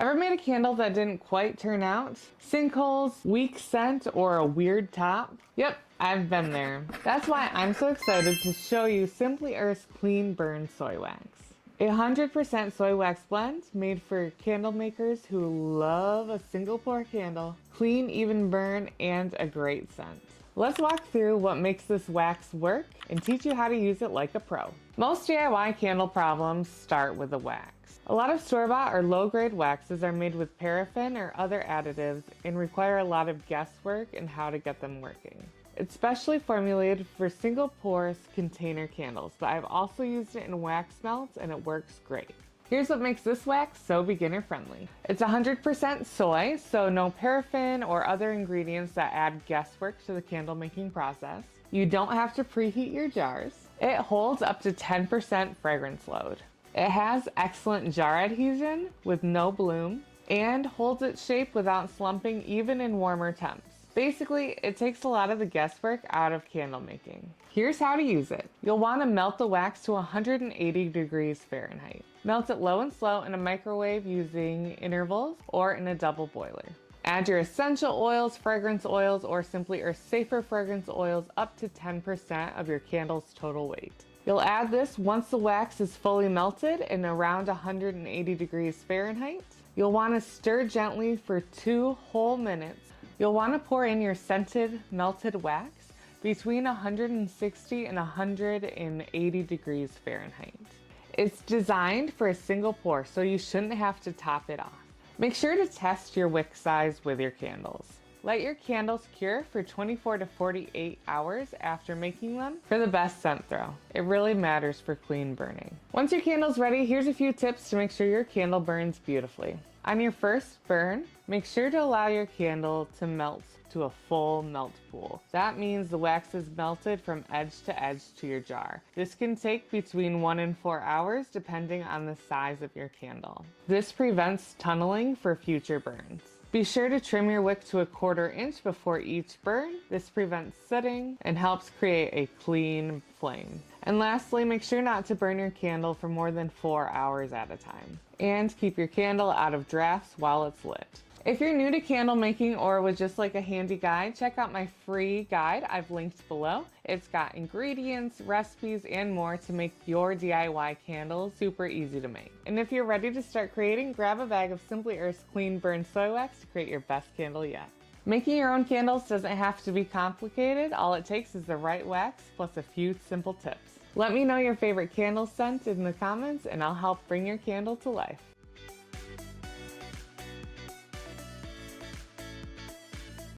Ever made a candle that didn't quite turn out? Sinkholes, weak scent, or a weird top? Yep, I've been there. That's why I'm so excited to show you Simply Earth's Clean Burn Soy Wax. 100% soy wax blend made for candle makers who love a single pour candle, clean, even burn, and a great scent. Let's walk through what makes this wax work and teach you how to use it like a pro. Most DIY candle problems start with the wax. A lot of store-bought or low-grade waxes are made with paraffin or other additives and require a lot of guesswork in how to get them working. It's specially formulated for single pour container candles, but I've also used it in wax melts and it works great. Here's what makes this wax so beginner friendly. It's 100% soy, so no paraffin or other ingredients that add guesswork to the candle making process. You don't have to preheat your jars. It holds up to 10% fragrance load. It has excellent jar adhesion with no bloom and holds its shape without slumping even in warmer temps. Basically, it takes a lot of the guesswork out of candle making. Here's how to use it. You'll want to melt the wax to 180 degrees Fahrenheit. Melt it low and slow in a microwave using intervals or in a double boiler. Add your essential oils, fragrance oils, or Simply Earth safer fragrance oils up to 10% of your candle's total weight. You'll add this once the wax is fully melted in around 180 degrees Fahrenheit. You'll want to stir gently for 2 whole minutes. You'll want to pour in your scented melted wax between 160 and 180 degrees Fahrenheit. It's designed for a single pour, so you shouldn't have to top it off. Make sure to test your wick size with your candles. Let your candles cure for 24 to 48 hours after making them for the best scent throw. It really matters for clean burning. Once your candle's ready, here's a few tips to make sure your candle burns beautifully. On your first burn, make sure to allow your candle to melt to a full melt pool. That means the wax is melted from edge to your jar. This can take between 1 and 4 hours depending on the size of your candle. This prevents tunneling for future burns. Be sure to trim your wick to 1/4 inch before each burn. This prevents sooting and helps create a clean flame. And lastly, make sure not to burn your candle for more than 4 hours at a time. And keep your candle out of drafts while it's lit. If you're new to candle making or would just like a handy guide, check out my free guide I've linked below. It's got ingredients, recipes, and more to make your DIY candles super easy to make. And if you're ready to start creating, grab a bag of Simply Earth's Clean Burn Soy Wax to create your best candle yet. Making your own candles doesn't have to be complicated. All it takes is the right wax plus a few simple tips. Let me know your favorite candle scent in the comments and I'll help bring your candle to life.